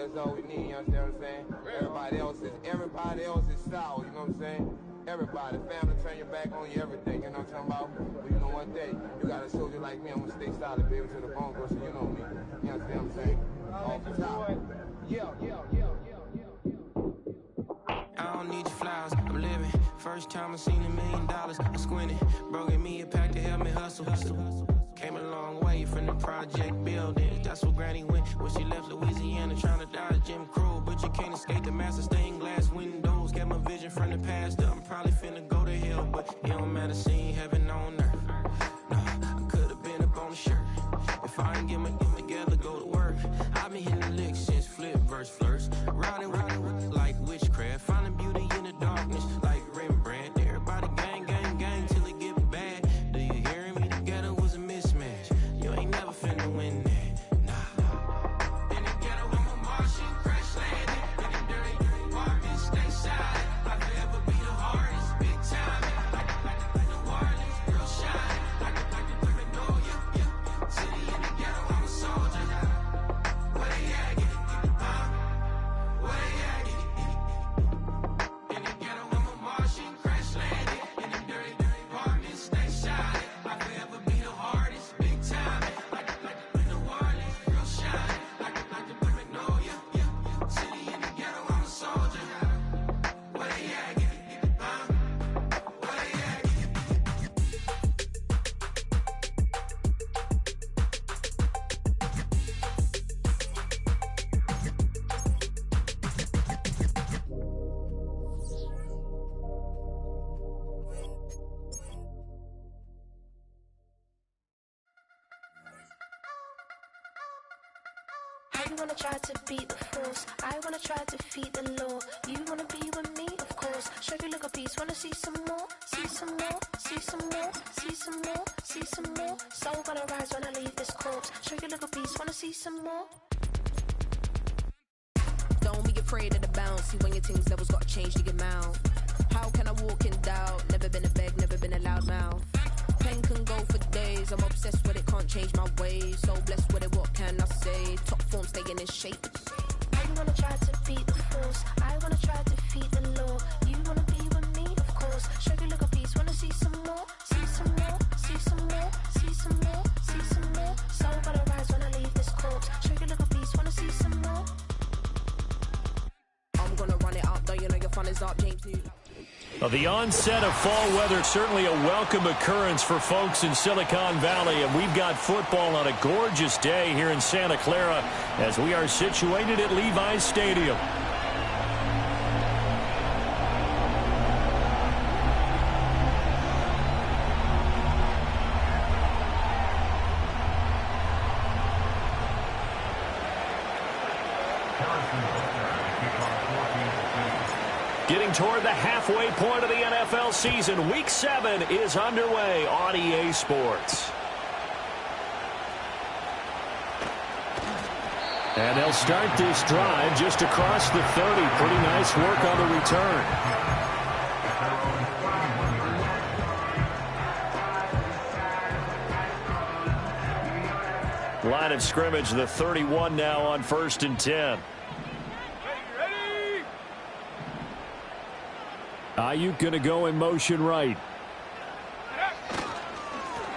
that's all we need, you understand what I'm saying? Everybody else is sour, you know what I'm saying? Everybody, family, turn your back on you, everything, you know what I'm talking about? But you know one thing, you got a soldier like me, I'm gonna stay solid, baby, to the bone, bro, so you know me. You understand what I'm saying? Off the top. Yeah. I don't need your flowers, I'm living. First time I seen $1 million, I squinted. Bro gave me a pack to help me hustle. Came a long way from the project building. That's where Granny went when she left Louisiana, trying to dodge Jim Crow. But you can't escape the master stained glass windows. Got my vision from the past. I'm probably finna go to hell, but it don't matter, seeing heaven on earth. No, I could have been up on the shirt. If I ain't get my get together, go to work. I've been hitting the licks since flip verse first. Riding like witchcraft, finding beauty in the darkness like Rembrandt. Everybody gang till it get bad. Do you hear me? Together was a mismatch. You ain't never finna win that. Nah. In the ghetto, I'm a Martian, crash landing. In the dirty market, stay silent. I'll forever be the hardest, big time. Like the wireless, real shine. Like the criminal, yeah. City in the ghetto, I'm a soldier. Where they at? Where they at? In the ghetto, I'm a Martian, crash landing. In the dirty apartment, stay silent. I'll forever be the hardest, big time. Like the wireless, real shine. Like the criminal, yeah. City in the ghetto, I'm a soldier. Where they at? Where they at? You wanna try to beat the force, I wanna try to defeat the law. You wanna be with me, of course. Show you little piece, wanna see some more, see some more, see some more, see some more, see some more. Soul gonna rise when I leave this corpse. Show you little piece, wanna see some more. Don't be afraid of the bounce. See when your things levels gotta change to get mouth. How can I walk in doubt? Never been a beg, never been a loud mouth. Pen can go for days. I'm obsessed with it, can't change my ways. So blessed with it, what can I say? Top form staying in shape. You wanna try to beat the force, I wanna try to defeat the law. You wanna be with me, of course. Show you little piece, wanna see some more, see some more, see some more, see some more, see some more. Soul gonna rise when I leave this corpse. Show you little piece, wanna see some more. I'm gonna run it up, though you know your fun is up, James New. Well, the onset of fall weather, certainly a welcome occurrence for folks in Silicon Valley, and we've got football on a gorgeous day here in Santa Clara as we are situated at Levi's Stadium. Getting toward the halfway point of the NFL season. Week 7 is underway on EA Sports. And they'll start this drive just across the 30. Pretty nice work on the return. Line of scrimmage, the 31 now on 1st and 10. Ayuk going to go in motion right.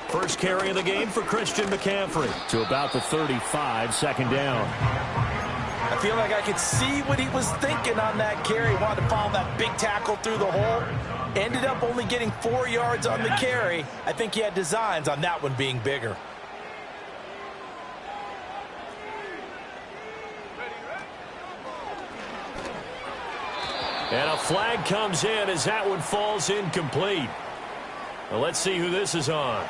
First carry of the game for Christian McCaffrey to about the 35, second down. I feel like I could see what he was thinking on that carry. Wanted to follow that big tackle through the hole. Ended up only getting 4 yards on the carry. I think he had designs on that one being bigger. And a flag comes in as that one falls incomplete. Well, let's see who this is on.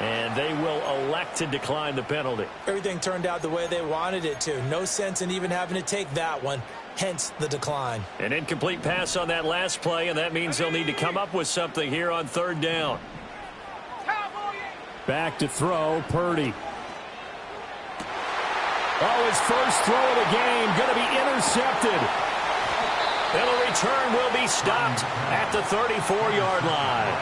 And they will elect to decline the penalty. Everything turned out the way they wanted it to. No sense in even having to take that one, hence the decline. An incomplete pass on that last play, and that means they'll need to come up with something here on 3rd down. Back to throw, Purdy. Oh, his first throw of the game going to be intercepted. And the return will be stopped at the 34-yard line.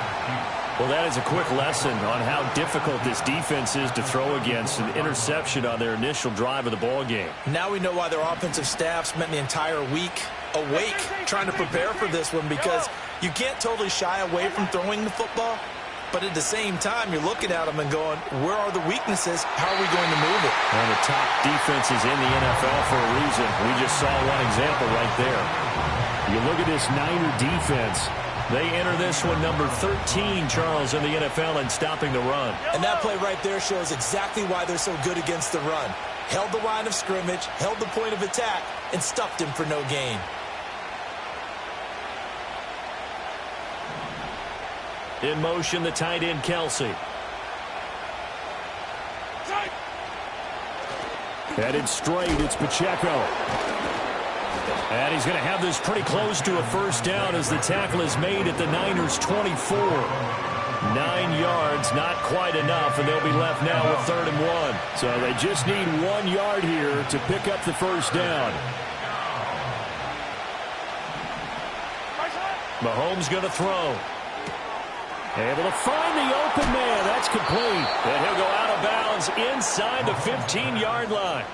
Well, that is a quick lesson on how difficult this defense is to throw against. An interception on their initial drive of the ball game. Now we know why their offensive staff spent the entire week awake trying to prepare for this one, because you can't totally shy away from throwing the football, but at the same time, you're looking at them and going, where are the weaknesses? How are we going to move it? One of the top defenses in the NFL for a reason. We just saw one example right there. You look at this Niner defense. They enter this one number 13, Charles, in the NFL in stopping the run. And that play right there shows exactly why they're so good against the run. Held the line of scrimmage, held the point of attack, and stuffed him for no gain. In motion, the tight end, Kelsey. Headed straight, it's Pacheco. And he's going to have this pretty close to a first down as the tackle is made at the Niners' 24. 9 yards, not quite enough, and they'll be left now with 3rd and 1. So they just need 1 yard here to pick up the first down. Mahomes going to throw. Able to find the open man. That's complete. And he'll go out of bounds inside the 15-yard line.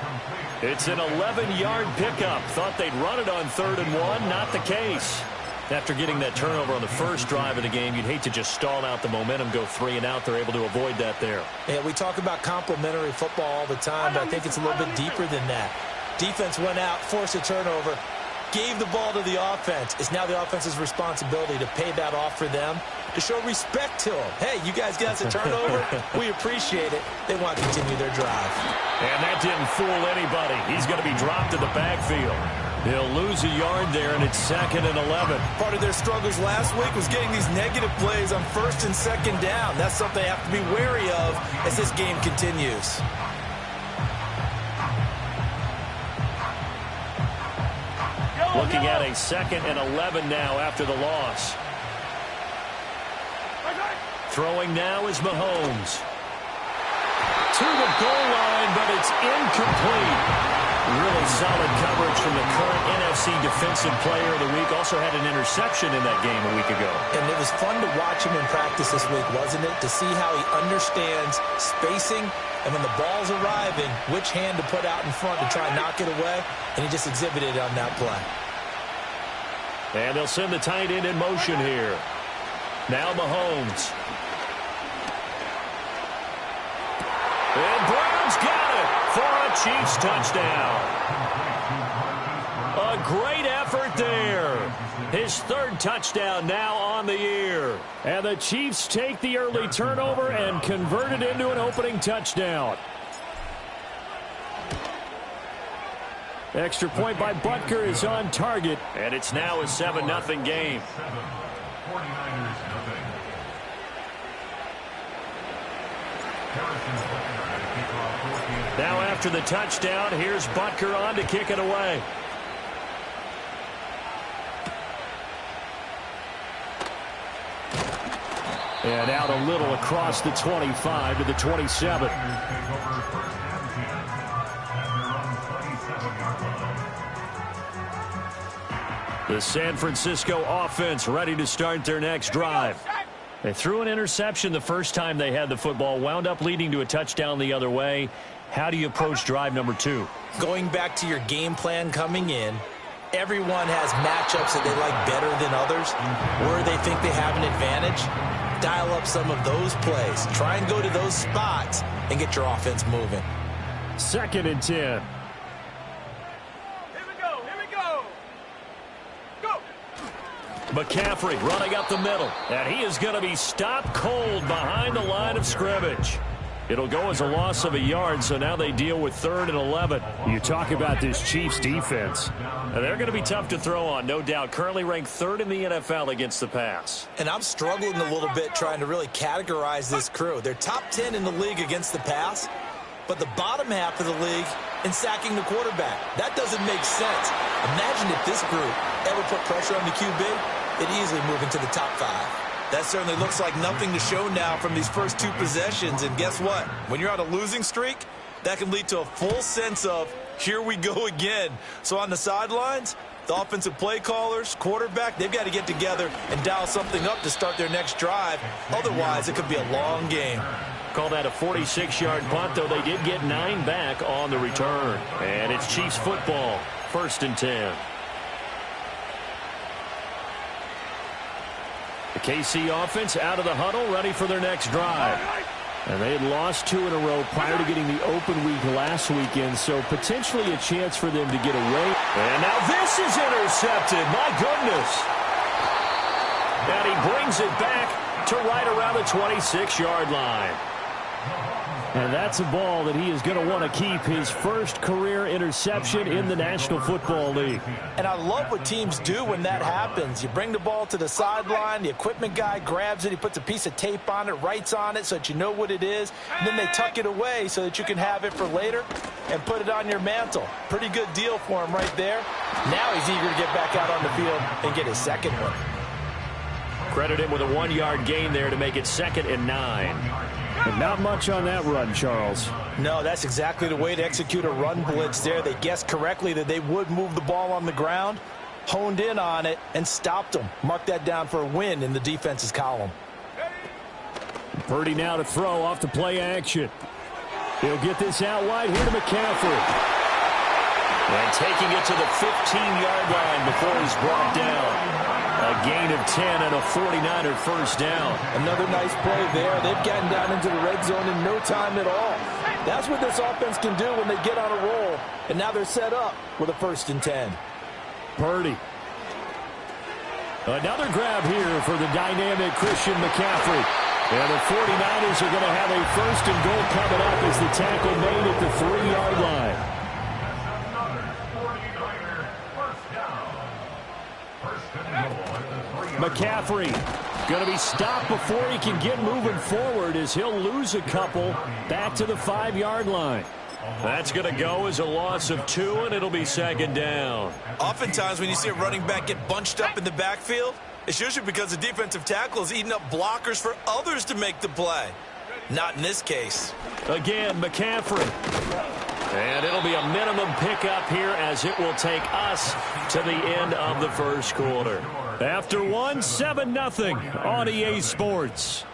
It's an 11-yard pickup. Thought they'd run it on 3rd and 1. Not the case. After getting that turnover on the first drive of the game, you'd hate to just stall out the momentum, go 3 and out. They're able to avoid that there. Yeah, we talk about complementary football all the time, but I think it's a little bit deeper than that. Defense went out, forced a turnover, gave the ball to the offense. It's now the offense's responsibility to pay that off for them, to show respect to them. Hey, you guys got us a turnover. We appreciate it. They want to continue their drive. And that didn't fool anybody. He's going to be dropped in the backfield. He'll lose a yard there, and it's 2nd and 11. Part of their struggles last week was getting these negative plays on 1st and 2nd down. That's something they have to be wary of as this game continues. Looking at a 2nd and 11 now after the loss. Throwing now is Mahomes. To the goal line, but it's incomplete. Really solid coverage from the current NFC Defensive Player of the Week. Also had an interception in that game a week ago. And it was fun to watch him in practice this week, wasn't it? To see how he understands spacing, and when the ball's arriving, which hand to put out in front to try and knock it away. And he just exhibited it on that play. And they'll send the tight end in motion here. Now Mahomes. And Brown's got it for a Chiefs touchdown. A great effort there. His 3rd touchdown now on the year. And the Chiefs take the early turnover and convert it into an opening touchdown. Extra point by Butker is on target. And it's now a 7-0 game. Now after the touchdown, here's Butker on to kick it away. And out a little across the 25 to the 27. The San Francisco offense ready to start their next drive. They threw an interception the first time they had the football, wound up leading to a touchdown the other way. How do you approach drive number 2? Going back to your game plan coming in, everyone has matchups that they like better than others, where they think they have an advantage. Dial up some of those plays. Try and go to those spots and get your offense moving. 2nd and 10. Here we go. Go. McCaffrey running up the middle. And he is going to be stopped cold behind the line of scrimmage. It'll go as a loss of a yard, so now they deal with 3rd and 11. You talk about this Chiefs defense. Now, they're going to be tough to throw on, no doubt. Currently ranked 3rd in the NFL against the pass. And I'm struggling a little bit trying to really categorize this crew. They're top 10 in the league against the pass, but the bottom half of the league in sacking the quarterback. That doesn't make sense. Imagine if this group ever put pressure on the QB, it'd easily move into the top 5. That certainly looks like nothing to show now from these first 2 possessions. And guess what? When you're on a losing streak, that can lead to a full sense of, here we go again. So on the sidelines, The offensive play callers, quarterback, they've got to get together and dial something up to start their next drive. Otherwise, it could be a long game. Call that a 46-yard punt, though they did get 9 back on the return. And it's Chiefs football, 1st and 10. The KC offense out of the huddle, ready for their next drive. And they had lost 2 in a row prior to getting the open week last weekend, so potentially a chance for them to get away. And now this is intercepted. My goodness. And he brings it back to right around the 26-yard line. And that's a ball that he is going to want to keep, his first career interception in the National Football League. And I love what teams do when that happens. You bring the ball to the sideline, the equipment guy grabs it, he puts a piece of tape on it, writes on it so that you know what it is, and then they tuck it away so that you can have it for later and put it on your mantle. Pretty good deal for him right there. Now he's eager to get back out on the field and get his second one. Credit him with a 1-yard gain there to make it 2nd and 9. But not much on that run, Charles. No, that's exactly the way to execute a run blitz there. They guessed correctly that they would move the ball on the ground, honed in on it, and stopped them. Mark that down for a win in the defense's column. Purdy now to throw off the play action. He'll get this out wide here to McCaffrey. And taking it to the 15-yard line before he's brought down. A gain of 10 and a 49er first down. Another nice play there. They've gotten down into the red zone in no time at all. That's what this offense can do when they get on a roll. And now they're set up with a 1st and 10. Purdy. Another grab here for the dynamic Christian McCaffrey. And the 49ers are going to have a 1st and goal coming up as the tackle made at the 3-yard line. McCaffrey going to be stopped before he can get moving forward as he'll lose a couple back to the 5-yard line. That's going to go as a loss of 2, and it'll be 2nd down. Oftentimes when you see a running back get bunched up in the backfield, it's usually because the defensive tackle is eating up blockers for others to make the play. Not in this case. Again, McCaffrey. And it'll be a minimum pickup here as it will take us to the end of the first quarter. After 1, 7-0 on EA Sports.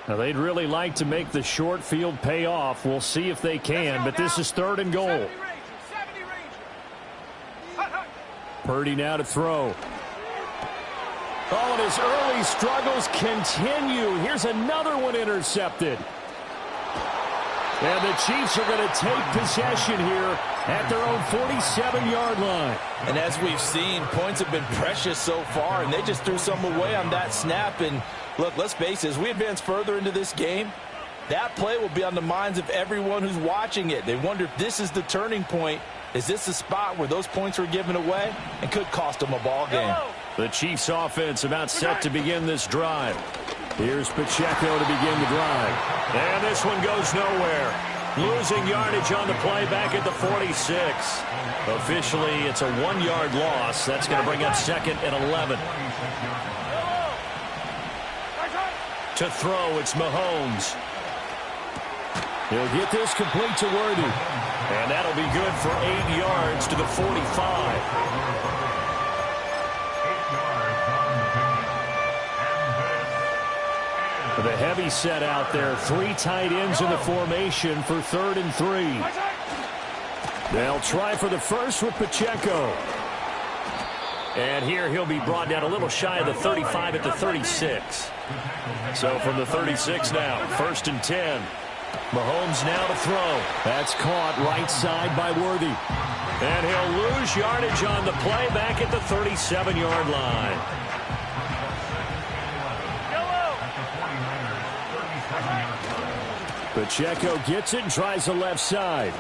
Now, they'd really like to make the short field pay off. We'll see if they can, but this is 3rd and goal. Purdy now to throw. Oh, and his early struggles continue. Here's another one intercepted. And the Chiefs are going to take possession here at their own 47-yard line. And as we've seen, points have been precious so far, and they just threw some away on that snap. And look, let's face it, as we advance further into this game, that play will be on the minds of everyone who's watching it. They wonder if this is the turning point. Is this the spot where those points were given away and could cost them a ball game? The Chiefs offense about set to begin this drive. Here's Pacheco to begin the drive. And this one goes nowhere. Losing yardage on the play back at the 46. Officially, it's a 1-yard loss. That's going to bring up 2nd and 11. To throw, it's Mahomes. He'll get this complete to Worthy. And that'll be good for 8 yards to the 45. The heavy set out there. 3 tight ends in the formation for 3rd and 3. They'll try for the first with Pacheco. And here he'll be brought down a little shy of the 35 at the 36. So from the 36 now, 1st and 10. Mahomes now to throw. That's caught right side by Worthy. And he'll lose yardage on the play back at the 37-yard line. Pacheco gets it and tries the left side.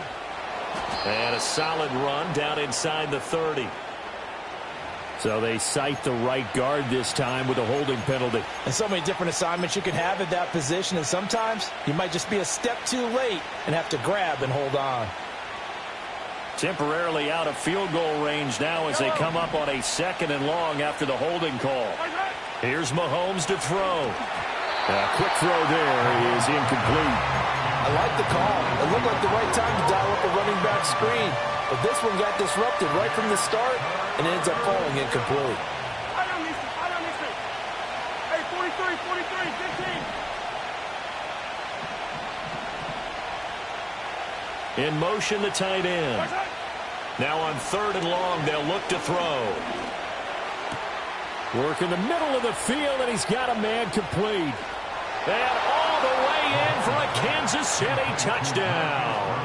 And a solid run down inside the 30. So they cite the right guard this time with a holding penalty. And so many different assignments you can have at that position, and sometimes you might just be a step too late and have to grab and hold on. Temporarily out of field goal range now as they come up on a 2nd and long after the holding call. Here's Mahomes to throw. A quick throw there is incomplete. I like the call. It looked like the right time to dial up the running back screen. But this one got disrupted right from the start and ends up falling incomplete. Hey, 43, 15. In motion, the tight end. Now on 3rd and long, they'll look to throw. Work in the middle of the field, and he's got a man complete. And all the way in for a Kansas City touchdown.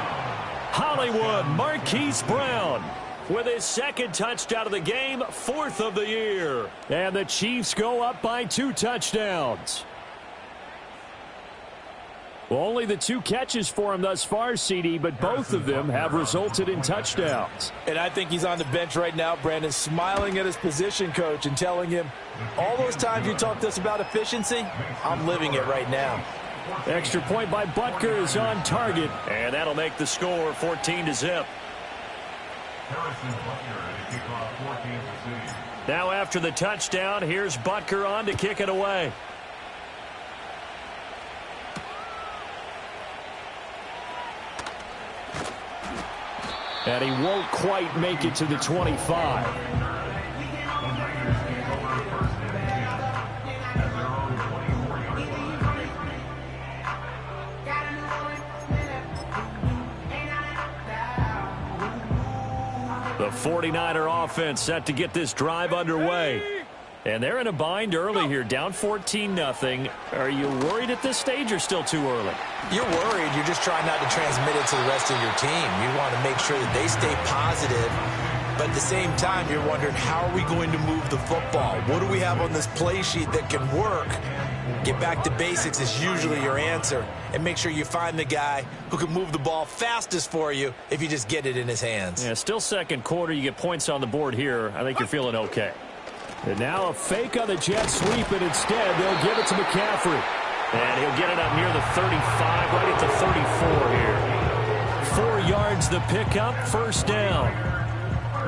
Hollywood Marquise Brown with his 2nd touchdown of the game, 4th of the year. And the Chiefs go up by 2 touchdowns. Well, only the 2 catches for him thus far, CD, but both of them have resulted in touchdowns. And I think he's on the bench right now, Brandon, smiling at his position coach and telling him, all those times you talked to us about efficiency, I'm living it right now. Extra point by Butker is on target, and that'll make the score 14-0. Now after the touchdown, here's Butker on to kick it away. And he won't quite make it to the 25. The 49er offense set to get this drive underway. And they're in a bind early here, down 14-0. Are you worried at this stage or still too early? You're worried. You're just trying not to transmit it to the rest of your team. You want to make sure that they stay positive. But at the same time, you're wondering, how are we going to move the football? What do we have on this play sheet that can work? Get back to basics is usually your answer. And make sure you find the guy who can move the ball fastest for you if you just get it in his hands. Yeah, still 2nd quarter. You get points on the board here. I think you're feeling okay. And now a fake on the jet sweep, and instead they'll give it to McCaffrey. And he'll get it up near the 35, right at the 34 here. 4 yards the pickup, 1st down.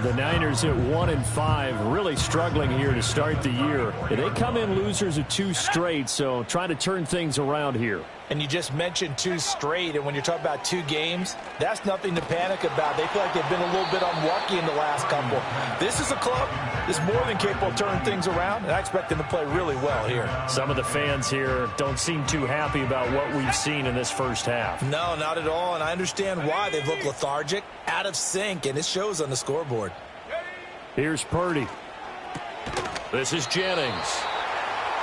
The Niners at 1-5, really struggling here to start the year. They come in losers of 2 straight, so trying to turn things around here. And you just mentioned 2 straight, and when you're talking about 2 games, that's nothing to panic about. They feel like they've been a little bit unlucky in the last couple. This is a club that's more than capable of turning things around, and I expect them to play really well here. Some of the fans here don't seem too happy about what we've seen in this first half. No, not at all, and I understand why. They've looked lethargic, out of sync, and it shows on the scoreboard. Here's Purdy. This is Jennings.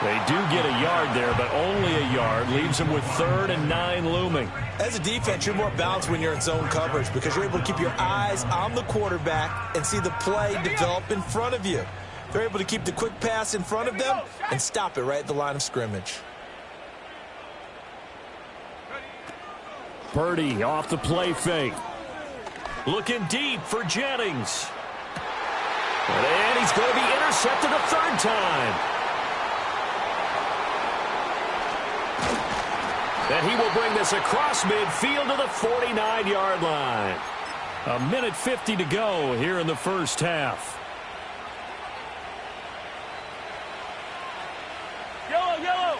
They do get a yard there, but only a yard. Leaves them with 3rd and 9 looming. As a defense, you're more balanced when you're in zone coverage because you're able to keep your eyes on the quarterback and see the play develop in front of you. They're able to keep the quick pass in front of them and stop it right at the line of scrimmage. Purdy off the play fake. Looking deep for Jennings. And he's going to be intercepted a 3rd time. And he will bring this across midfield to the 49-yard line. 1:50 to go here in the first half. Yellow, yellow.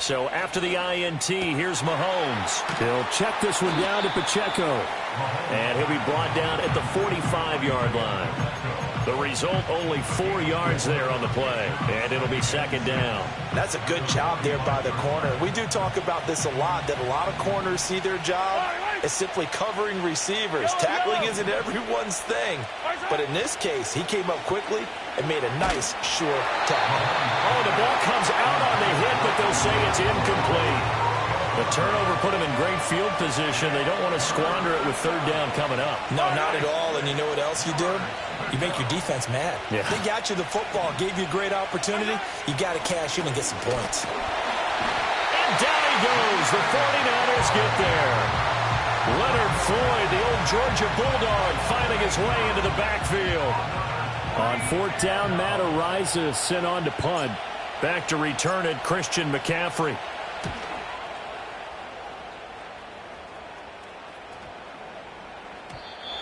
So after the INT, here's Mahomes. He'll check this one down to Pacheco. And he'll be brought down at the 45-yard line. The result, only 4 yards there on the play. And it'll be 2nd down. That's a good job there by the corner. We do talk about this a lot, that a lot of corners see their job as simply covering receivers. Tackling isn't everyone's thing. But in this case, he came up quickly and made a nice, sure tackle. Oh, the ball comes out on the hit, but they'll say it's incomplete. The turnover put them in great field position. They don't want to squander it with 3rd down coming up. No, not at all. And you know what else you do? You make your defense mad. Yeah. They got you the football, gave you a great opportunity. You got to cash in and get some points. And down he goes. The 49ers get there. Leonard Floyd, the old Georgia Bulldog, finding his way into the backfield. On 4th down, Matt Ariza sent on to punt. Back to return it, Christian McCaffrey.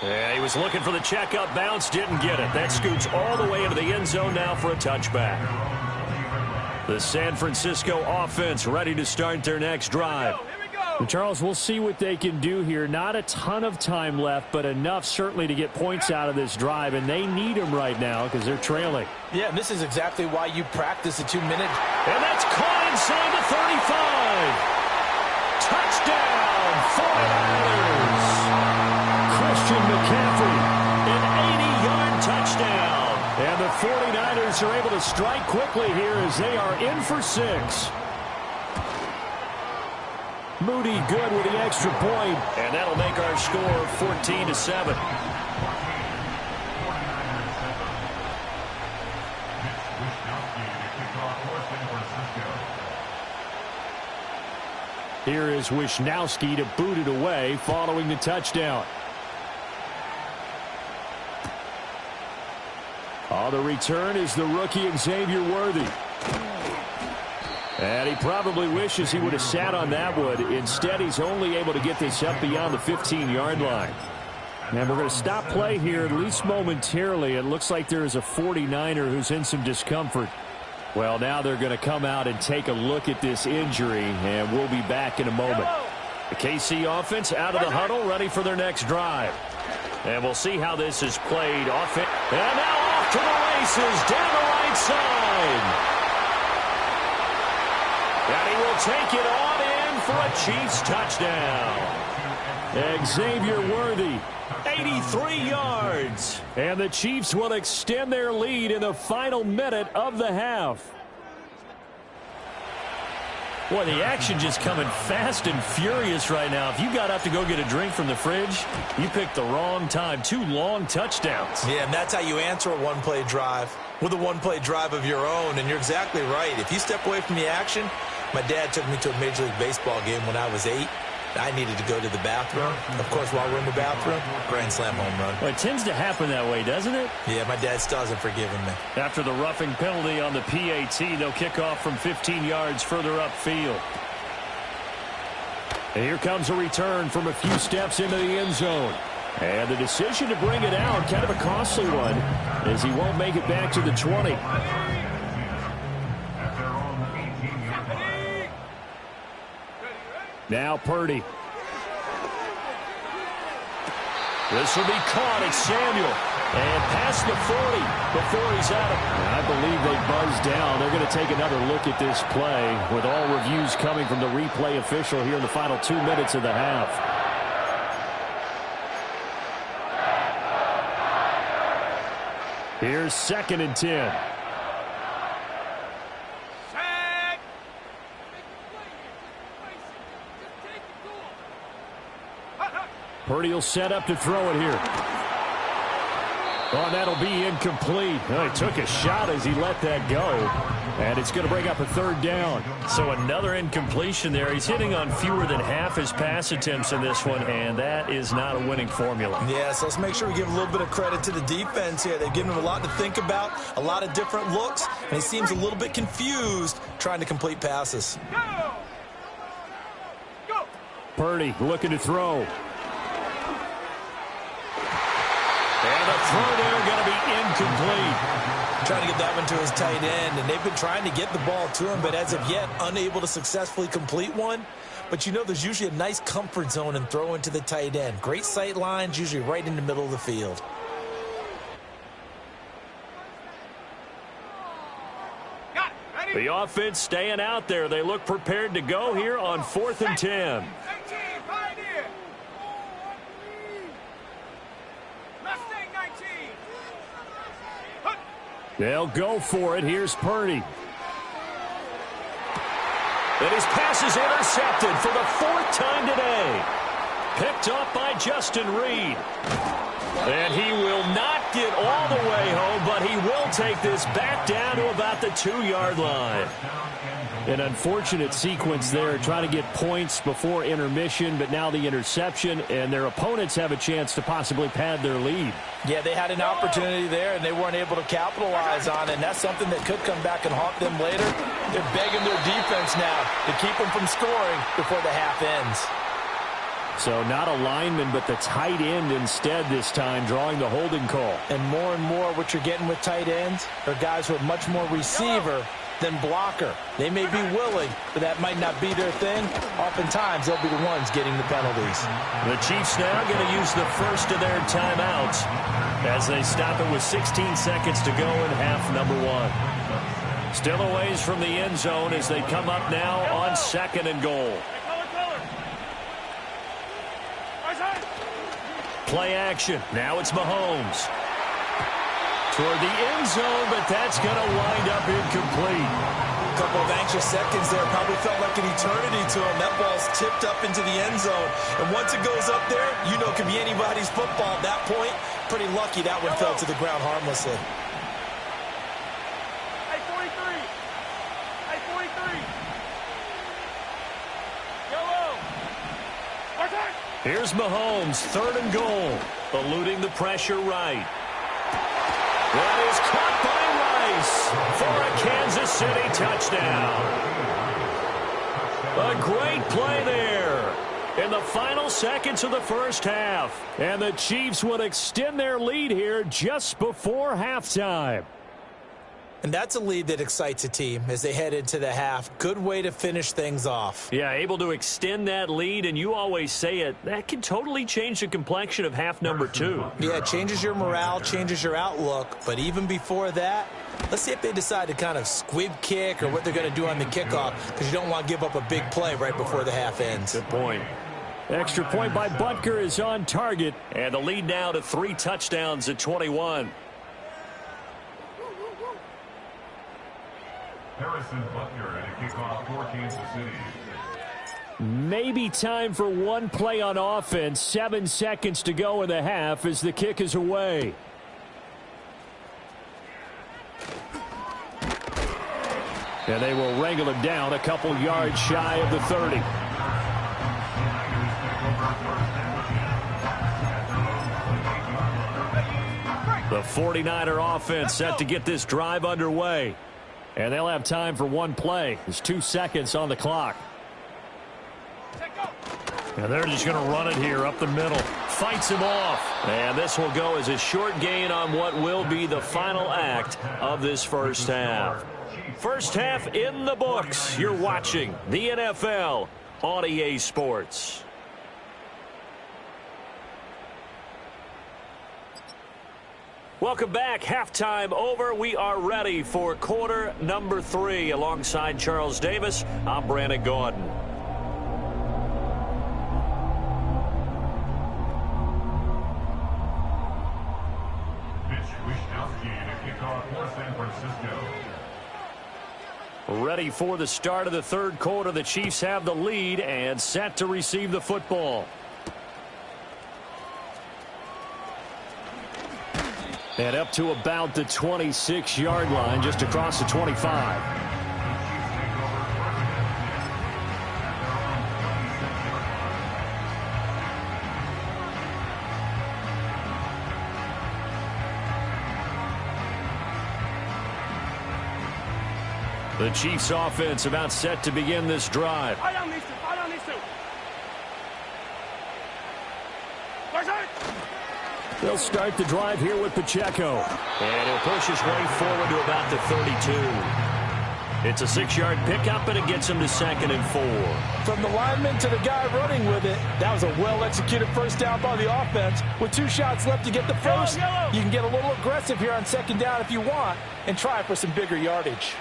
And he was looking for the checkup bounce, didn't get it. That scoots all the way into the end zone now for a touchback. The San Francisco offense ready to start their next drive. Well, Charles, we'll see what they can do here. Not a ton of time left, but enough certainly to get points out of this drive, and they need them right now because they're trailing. Yeah, and this is exactly why you practice a 2-minute. And that's caught inside the 35. Touchdown, 49ers. Christian McCaffrey, an 80-yard touchdown. And the 49ers are able to strike quickly here as they are in for 6. Moody good with the extra point, and that'll make our score 14-7. Here is Wisnowski to boot it away following the touchdown. On the return is the rookie Xavier Worthy. And he probably wishes he would have sat on that one. Instead, he's only able to get this up beyond the 15-yard line. And we're going to stop play here, at least momentarily. It looks like there is a 49er who's in some discomfort. Well, now they're going to come out and take a look at this injury, and we'll be back in a moment. The KC offense out of the huddle, ready for their next drive. And we'll see how this is played. And now off to the races down the right side. And he will take it on in for a Chiefs touchdown. Xavier Worthy, 83 yards. And the Chiefs will extend their lead in the final minute of the half. Boy, the action just coming fast and furious right now. If you got up to go get a drink from the fridge, you picked the wrong time. 2 long touchdowns. Yeah, and that's how you answer a one-play drive with a one-play drive of your own. And you're exactly right. If you step away from the action, my dad took me to a Major League Baseball game when I was 8. I needed to go to the bathroom. Of course, while we're in the bathroom, grand slam home run. Well, it tends to happen that way, doesn't it? Yeah, my dad still hasn't forgiven me. After the roughing penalty on the PAT, they'll kick off from 15 yards further upfield. And here comes a return from a few steps into the end zone. And the decision to bring it out, kind of a costly one, as he won't make it back to the 20. Now Purdy. This will be caught. It's Samuel. And past the 40 before he's out of it. I believe they buzzed down. They're going to take another look at this play with all reviews coming from the replay official here in the final 2 minutes of the half. Here's 2nd and 10. Purdy will set up to throw it here. Oh, that'll be incomplete. Oh, he took a shot as he let that go. And it's going to bring up a 3rd down. So another incompletion there. He's hitting on fewer than half his pass attempts in this one, and that is not a winning formula. Yeah, so let's make sure we give a little bit of credit to the defense here. They've given him a lot to think about, a lot of different looks, and he seems a little bit confused trying to complete passes. Go! Purdy looking to throw. And the throw there going to be incomplete. Trying to get that one to his tight end, and they've been trying to get the ball to him, but as of yet, unable to successfully complete one. But you know there's usually a nice comfort zone in throwing to the tight end. Great sight lines, usually right in the middle of the field. The offense staying out there. They look prepared to go here on 4th and 10. They'll go for it. Here's Purdy. And his pass is intercepted for the 4th time today. Picked up by Justin Reed. And he will not get all the way home, but he will take this back down to about the 2-yard line. An unfortunate sequence there, trying to get points before intermission, but now the interception, and their opponents have a chance to possibly pad their lead. Yeah, they had an opportunity there, and they weren't able to capitalize on it, and that's something that could come back and haunt them later. They're begging their defense now to keep them from scoring before the half ends. So not a lineman, but the tight end instead this time, drawing the holding call. And more what you're getting with tight ends are guys who are much more receiver than blocker. They may be willing, but that might not be their thing. Oftentimes, they'll be the ones getting the penalties. The Chiefs now going to use the first of their timeouts as they stop it with 16 seconds to go in half number one. Still a ways from the end zone as they come up now on 2nd and goal. Play action. Now it's Mahomes. Toward the end zone, but that's going to wind up incomplete. A couple of anxious seconds there. Probably felt like an eternity to him. That ball's tipped up into the end zone. And once it goes up there, you know it can be anybody's football. At that point, pretty lucky that one fell to the ground harmlessly. Hey, 43. Hey, 43. Yellow. Here's Mahomes, 3rd and goal. Eluding the pressure right. That is caught by Rice for a Kansas City touchdown. A great play there in the final seconds of the first half. And the Chiefs would extend their lead here just before halftime. And that's a lead that excites a team as they head into the half. Good way to finish things off. Yeah, able to extend that lead, and you always say it, that can totally change the complexion of half number two. Yeah, it changes your morale, changes your outlook. But even before that, let's see if they decide to kind of squib kick or what they're going to do on the kickoff, because you don't want to give up a big play right before the half ends. Good point. Extra point by Butker is on target, and the lead now to 3 touchdowns at 21. Harrison Butker at a kickoff for Kansas City. Maybe time for one play on offense. 7 seconds to go in the half as the kick is away. And they will wrangle him down a couple yards shy of the 30. The 49er offense set to get this drive underway. And they'll have time for one play. There's 2 seconds on the clock. And they're just going to run it here up the middle. Fights him off. And this will go as a short gain on what will be the final act of this first half. First half in the books. You're watching the NFL on EA Sports. Welcome back. Halftime over. We are ready for quarter number 3. Alongside Charles Davis, I'm Brandon Gordon. Ready for the start of the third quarter. The Chiefs have the lead and set to receive the football. And up to about the 26-yard line, just across the 25. The Chiefs offense about set to begin this drive. They'll start the drive here with Pacheco. And he'll push his way forward to about the 32. It's a 6-yard pickup, and it gets him to 2nd and 4. From the lineman to the guy running with it, that was a well-executed first down by the offense. With 2 shots left to get the first, you can get a little aggressive here on 2nd down if you want and try for some bigger yardage.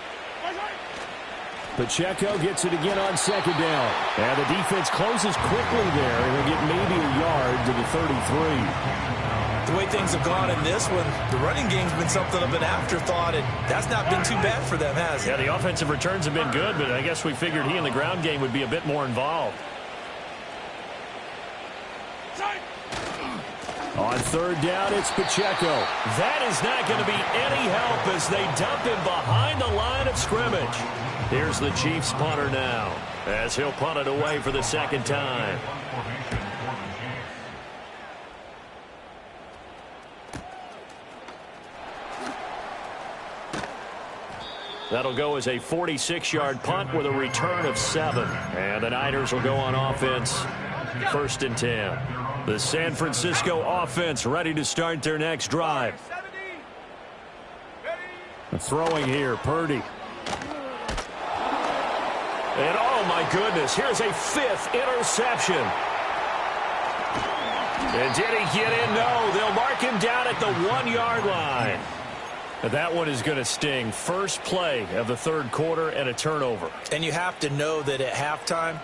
Pacheco gets it again on 2nd down. And the defense closes quickly there, and he'll get maybe a yard to the 33. The way things have gone in this one, the running game's been something of an afterthought, and that's not been too bad for them, has it? Yeah, the offensive returns have been good, but I guess we figured he in the ground game would be a bit more involved. On 3rd down, it's Pacheco. That is not going to be any help as they dump him behind the line of scrimmage. Here's the Chiefs punter now, as he'll punt it away for the 2nd time. That'll go as a 46-yard punt with a return of 7. And the Niners will go on offense First and 10. The San Francisco offense ready to start their next drive. Throwing here, Purdy. And oh my goodness, here's a 5th interception. And did he get in? No, they'll mark him down at the 1-yard line. That one is going to sting. First play of the third quarter and a turnover. And you have to know that at halftime,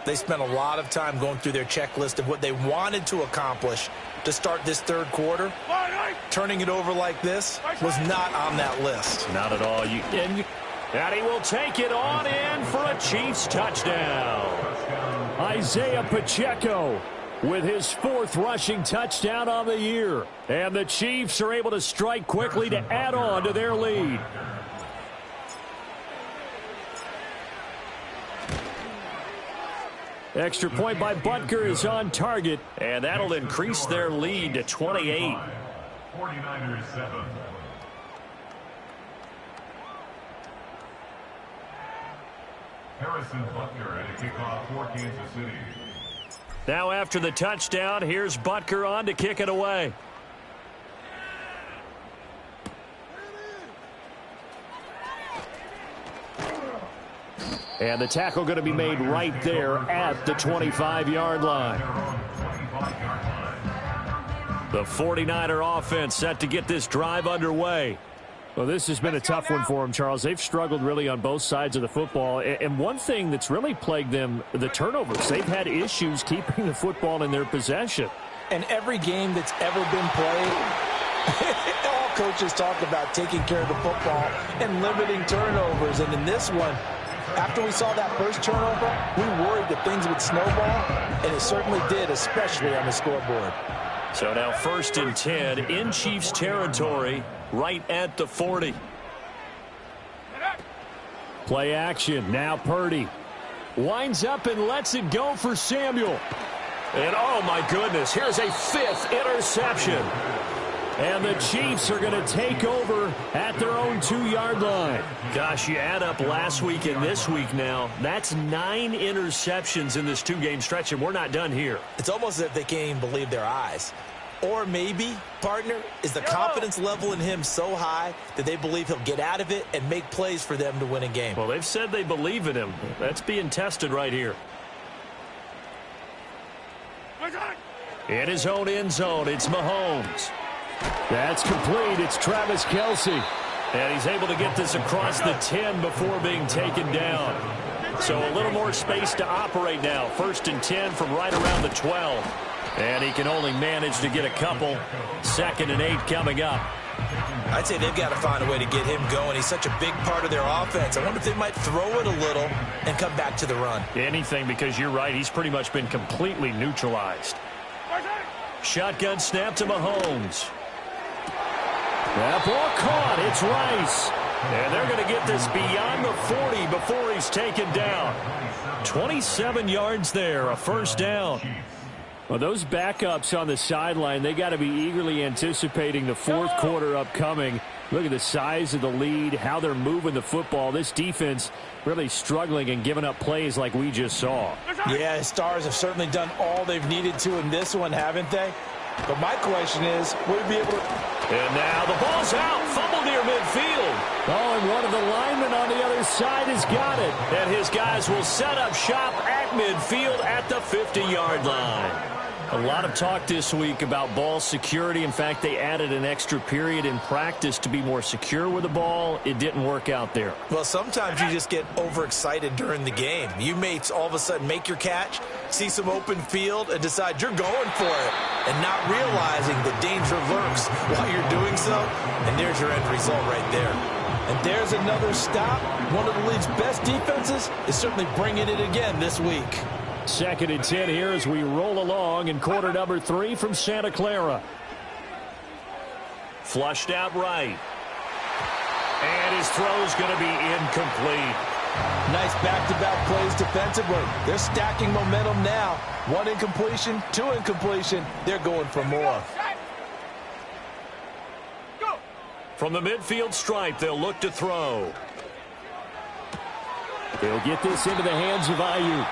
they spent a lot of time going through their checklist of what they wanted to accomplish to start this third quarter. Turning it over like this was not on that list. Not at all. And he will take it on in for a Chiefs touchdown. Isaiah Pacheco with his 4th rushing touchdown on the year. And the Chiefs are able to strike quickly to add on to their lead. Extra point by Butker is on target, and that'll increase their lead to 28. 49ers 7. Harrison Butker at a kickoff for Kansas City. Now after the touchdown, here's Butker on to kick it away. And the tackle going to be made right there at the 25-yard line. The 49er offense set to get this drive underway. Well, this has been a tough one for them, Charles. They've struggled really on both sides of the football. And one thing that's really plagued them, the turnovers. They've had issues keeping the football in their possession. And every game that's ever been played, all coaches talk about taking care of the football and limiting turnovers. And in this one, after we saw that first turnover, we worried that things would snowball, and it certainly did, especially on the scoreboard. So now 1st and 10 in Chiefs territory, right at the 40. Play action. Now Purdy winds up and lets it go for Samuel. And oh my goodness, here's a 5th interception. And the Chiefs are going to take over at their own 2-yard line. Gosh, you add up last week and this week now, that's 9 interceptions in this 2-game stretch, and we're not done here. It's almost as if they can't even believe their eyes. Or maybe, partner, is the confidence level in him so high that they believe he'll get out of it and make plays for them to win a game. Well, they've said they believe in him. That's being tested right here. In his own end zone, it's Mahomes. That's complete. It's Travis Kelce. And he's able to get this across the 10 before being taken down. So a little more space to operate now. 1st and 10 from right around the 12. And he can only manage to get a couple. 2nd and 8 coming up. I'd say they've got to find a way to get him going. He's such a big part of their offense. I wonder if they might throw it a little and come back to the run. Anything, because you're right. He's pretty much been completely neutralized. Shotgun snap to Mahomes. That ball caught. It's Rice. And they're going to get this beyond the 40 before he's taken down. 27 yards there, a 1st down. Well, those backups on the sideline, they got to be eagerly anticipating the 4th quarter upcoming. Look at the size of the lead, how they're moving the football. This defense really struggling and giving up plays like we just saw. Yeah, Stars have certainly done all they've needed to in this one, haven't they? But my question is, will he be able to... And now the ball's out. Fumble near midfield. Oh, and one of the linemen on the other side has got it. And his guys will set up shop at midfield at the 50-yard line. A lot of talk this week about ball security. In fact, they added an extra period in practice to be more secure with the ball. It didn't work out there. Well, sometimes you just get overexcited during the game. You may all of a sudden make your catch, see some open field, and decide you're going for it, and not realizing the danger lurks while you're doing so. And there's your end result right there. And there's another stop. One of the league's best defenses is certainly bringing it again this week. 2nd and 10 here as we roll along in quarter number 3 from Santa Clara. Flushed out right. And his throw's going to be incomplete. Nice back-to-back plays defensively. They're stacking momentum now. 1 incompletion, 2 incompletion. They're going for more. From the midfield stripe, they'll look to throw. They'll get this into the hands of Ayuk.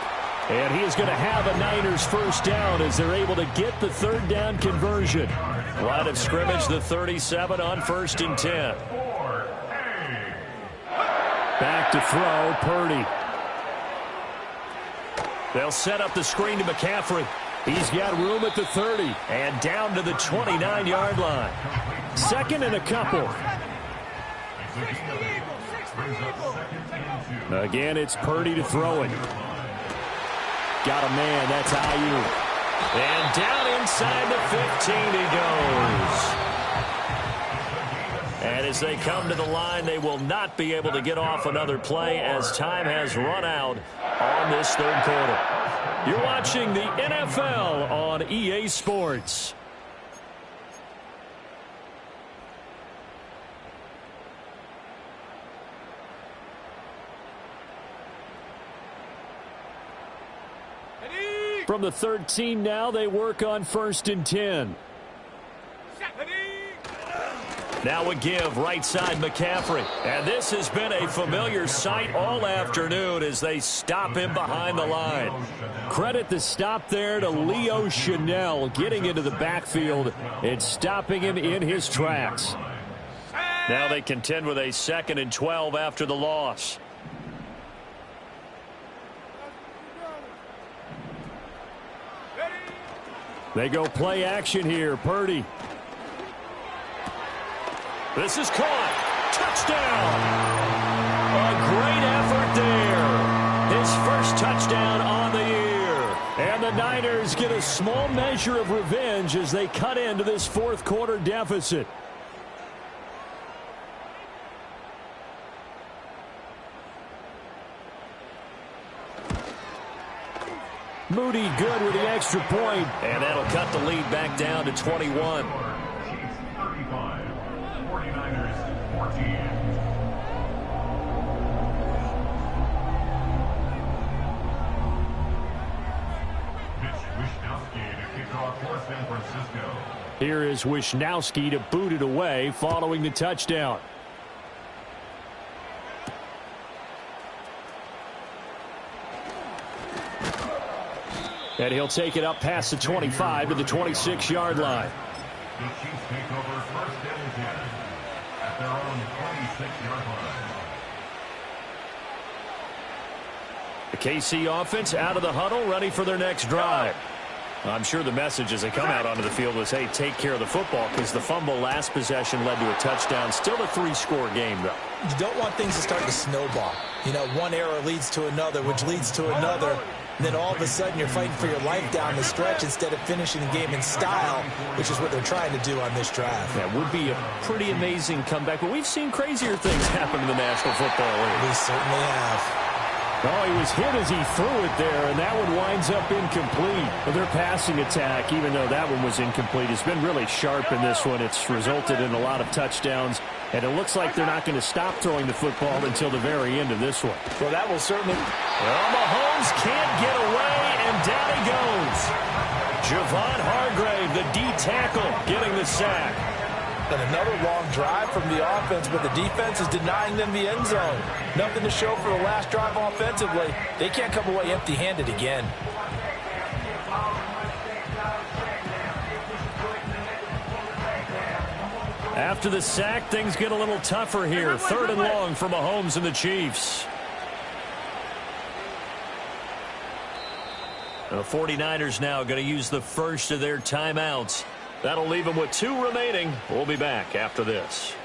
And he is going to have a Niners first down as they're able to get the third down conversion. Line of scrimmage, the 37 on 1st and 10. Back to throw, Purdy. They'll set up the screen to McCaffrey. He's got room at the 30 and down to the 29-yard line. 2nd and a couple. Again, it's Purdy to throw it. Got a man, that's Ayuk. And down inside the 15 he goes. And as they come to the line, they will not be able to get off another play as time has run out on this third quarter. You're watching the NFL on EA Sports. From the 13 now, they work on 1st and 10. Now a give, right side McCaffrey. And this has been a familiar sight all afternoon as they stop him behind the line. Credit the stop there to Leo Chanel getting into the backfield and stopping him in his tracks. Now they contend with a 2nd and 12 after the loss. They go play action here. Purdy. This is caught. Touchdown. A great effort there. His first touchdown on the year. And the Niners get a small measure of revenge as they cut into this fourth quarter deficit. Moody good with the extra point. And that'll cut the lead back down to 21. Here is Wishnowski to boot it away following the touchdown. And he'll take it up past the 25 to the 26-yard line. The Chiefs take over 1st and 10 at their own 26-yard line. The KC offense out of the huddle, ready for their next drive. I'm sure the message as they come out onto the field was, hey, take care of the football, because the fumble last possession led to a touchdown. Still a 3-score game, though. You don't want things to start to snowball. You know, one error leads to another, which leads to another. And then all of a sudden you're fighting for your life down the stretch instead of finishing the game in style, which is what they're trying to do on this drive. That would be a pretty amazing comeback, but we've seen crazier things happen in the National Football League. We certainly have. Oh, he was hit as he threw it there, and that one winds up incomplete. But their passing attack, even though that one was incomplete, has been really sharp in this one. It's resulted in a lot of touchdowns, and it looks like they're not going to stop throwing the football until the very end of this one. Well, that will certainly... Well, Mahomes can't get away, and down he goes. Javon Hargrave, the D tackle, getting the sack. And another long drive from the offense, but the defense is denying them the end zone. Nothing to show for the last drive offensively. They can't come away empty-handed again. After the sack, things get a little tougher here. 3rd and long for Mahomes and the Chiefs. The 49ers now going to use the first of their timeouts. That'll leave them with 2 remaining. We'll be back after this.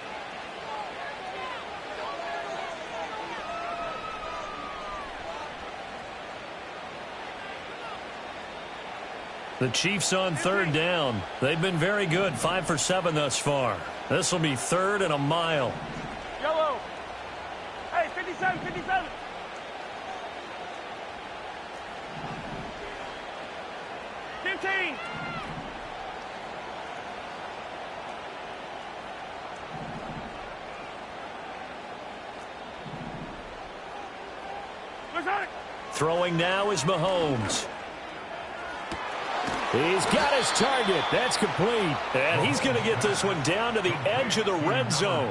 The Chiefs on 3rd down. They've been very good, 5 for 7 thus far. This will be 3rd and a mile. Yellow. Hey, 57, 57. Throwing now is Mahomes. He's got his target. That's complete. And he's going to get this one down to the edge of the red zone.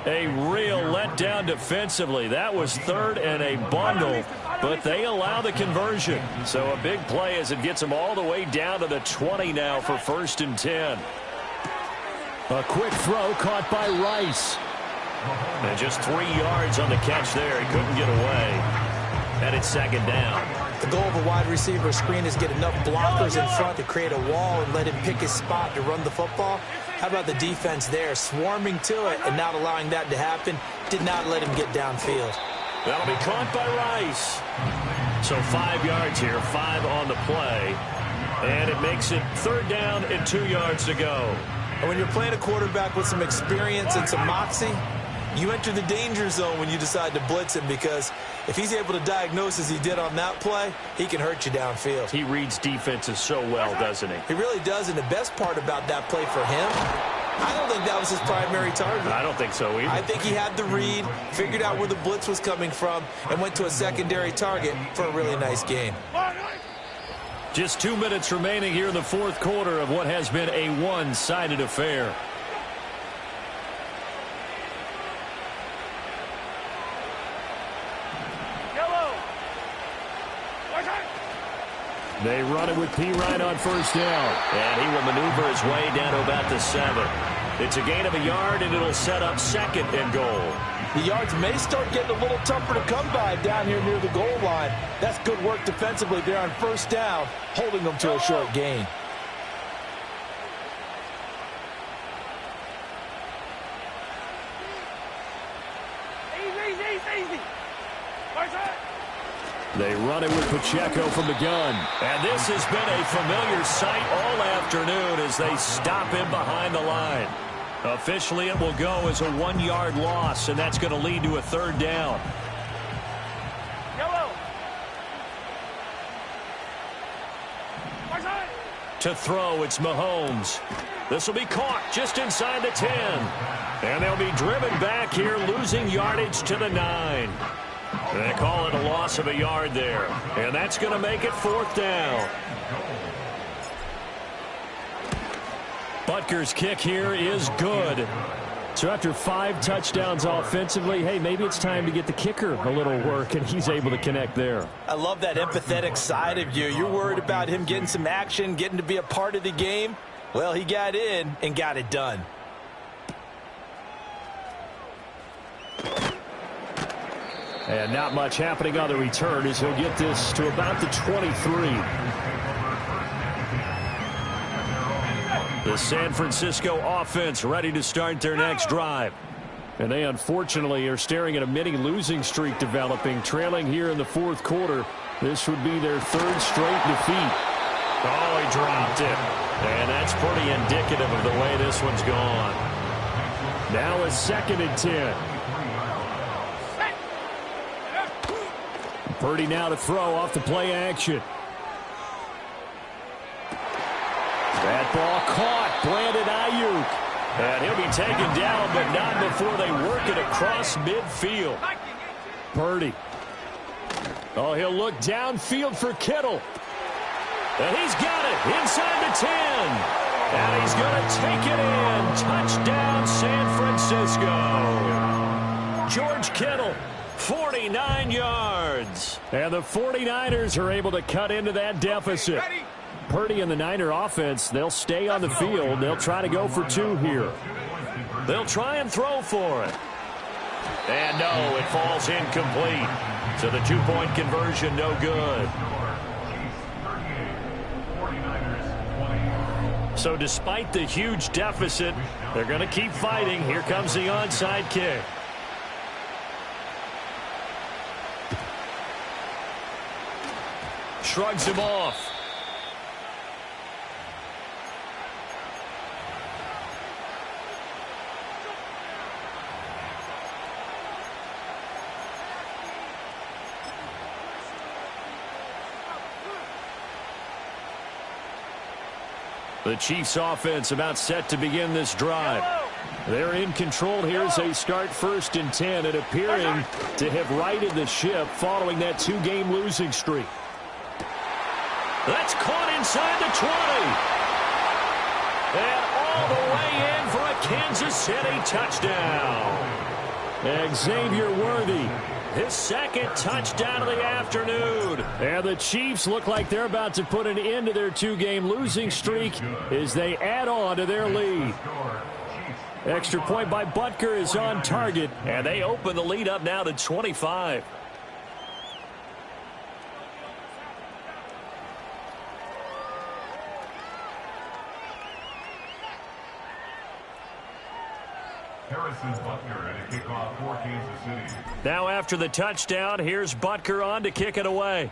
A real letdown defensively. That was third and a bundle, but they allow the conversion. So a big play as it gets them all the way down to the 20 now for 1st and 10. A quick throw caught by Rice. And just 3 yards on the catch there. He couldn't get away. And it's 2nd down. The goal of a wide receiver screen is get enough blockers in front to create a wall and let him pick his spot to run the football. How about the defense there, swarming to it and not allowing that to happen? Did not let him get downfield. That'll be caught by Rice. So 5 yards here, 5 on the play. And it makes it 3rd down and 2 yards to go. And when you're playing a quarterback with some experience and some moxie, you enter the danger zone when you decide to blitz him, because if he's able to diagnose as he did on that play, he can hurt you downfield. He reads defenses so well, doesn't he? He really does, and the best part about that play for him, I don't think that was his primary target. I don't think so either. I think he had the read, figured out where the blitz was coming from, and went to a secondary target for a really nice gain. Just 2 minutes remaining here in the 4th quarter of what has been a one-sided affair. They run it with P. Ryan on 1st down. And he will maneuver his way down to about the 7. It's a gain of a yard, and it'll set up 2nd and goal. The yards may start getting a little tougher to come by down here near the goal line. That's good work defensively there on 1st down, holding them to a short gain. Easy. They run it with Pacheco from the gun. And this has been a familiar sight all afternoon as they stop him behind the line. Officially, it will go as a 1-yard loss, and that's going to lead to a 3rd down. To throw, it's Mahomes. This will be caught just inside the 10. And they'll be driven back here, losing yardage to the 9. They call it a loss of a yard there. And that's going to make it 4th down. Butker's kick here is good. So after 5 touchdowns offensively, hey, maybe it's time to get the kicker a little work, and he's able to connect there. I love that empathetic side of you. You're worried about him getting some action, getting to be a part of the game. Well, he got in and got it done. And not much happening on the return as he'll get this to about the 23. The San Francisco offense ready to start their next drive. And they unfortunately are staring at a mini losing streak developing, trailing here in the 4th quarter. This would be their 3rd straight defeat. Oh, he dropped it. And that's pretty indicative of the way this one's gone. Now a 2nd and 10. Purdy now to throw off the play action. That ball caught. Brandon Ayuk. And he'll be taken down, but not before they work it across midfield. Purdy. Oh, he'll look downfield for Kittle. And he's got it inside the 10. And he's going to take it in. Touchdown, San Francisco. George Kittle. 49 yards. And the 49ers are able to cut into that deficit. Purdy and the Niner offense, they'll stay on the field. They'll try to go for 2 here. They'll try and throw for it. And no, it falls incomplete. So the 2-point conversion no good. So despite the huge deficit, they're going to keep fighting. Here comes the onside kick. Shrugs him off. The Chiefs offense about set to begin this drive. They're in control here as they start 1st and 10 and appearing to have righted the ship following that 2-game losing streak. That's caught inside the 20. And all the way in for a Kansas City touchdown. Xavier Worthy, his second touchdown of the afternoon. And the Chiefs look like they're about to put an end to their 2-game losing streak as they add on to their lead. Extra point by Butker is on target, and they open the lead up now to 25. Harrison Butker and a kickoff for Kansas City. Now after the touchdown, here's Butker on to kick it away.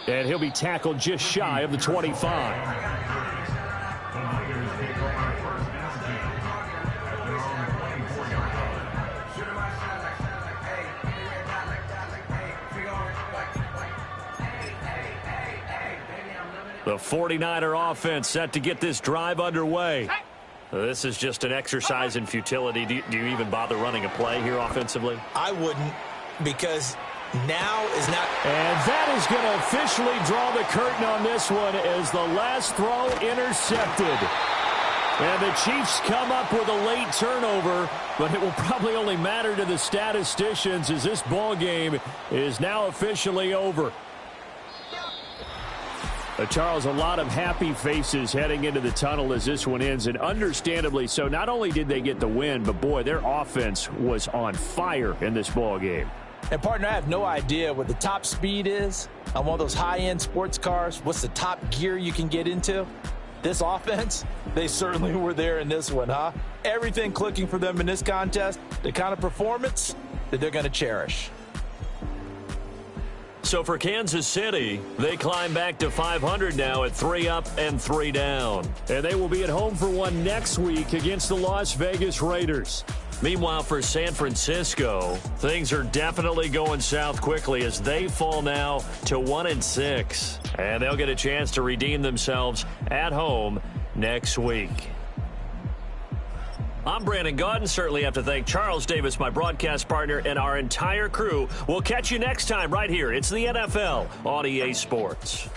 And he'll be tackled just shy of the 25. The 49er offense set to get this drive underway. This is just an exercise in futility. Do you even bother running a play here offensively? I wouldn't, because now is not. And that is going to officially draw the curtain on this one as the last throw intercepted. And the Chiefs come up with a late turnover, but it will probably only matter to the statisticians as this ball game is now officially over. Charles, a lot of happy faces heading into the tunnel as this one ends, and understandably so. Not only did they get the win, but boy, their offense was on fire in this ball game. And partner, I have no idea what the top speed is on one of those high-end sports cars. What's the top gear you can get into? This offense, they certainly were there in this one, huh? Everything clicking for them in this contest, the kind of performance that they're going to cherish. So for Kansas City, they climb back to 500 now at 3 up and 3 down. And they will be at home for one next week against the Las Vegas Raiders. Meanwhile, for San Francisco, things are definitely going south quickly as they fall now to 1-6. And they'll get a chance to redeem themselves at home next week. I'm Brandon Gaudin. Certainly have to thank Charles Davis, my broadcast partner, and our entire crew. We'll catch you next time right here. It's the NFL on EA Sports.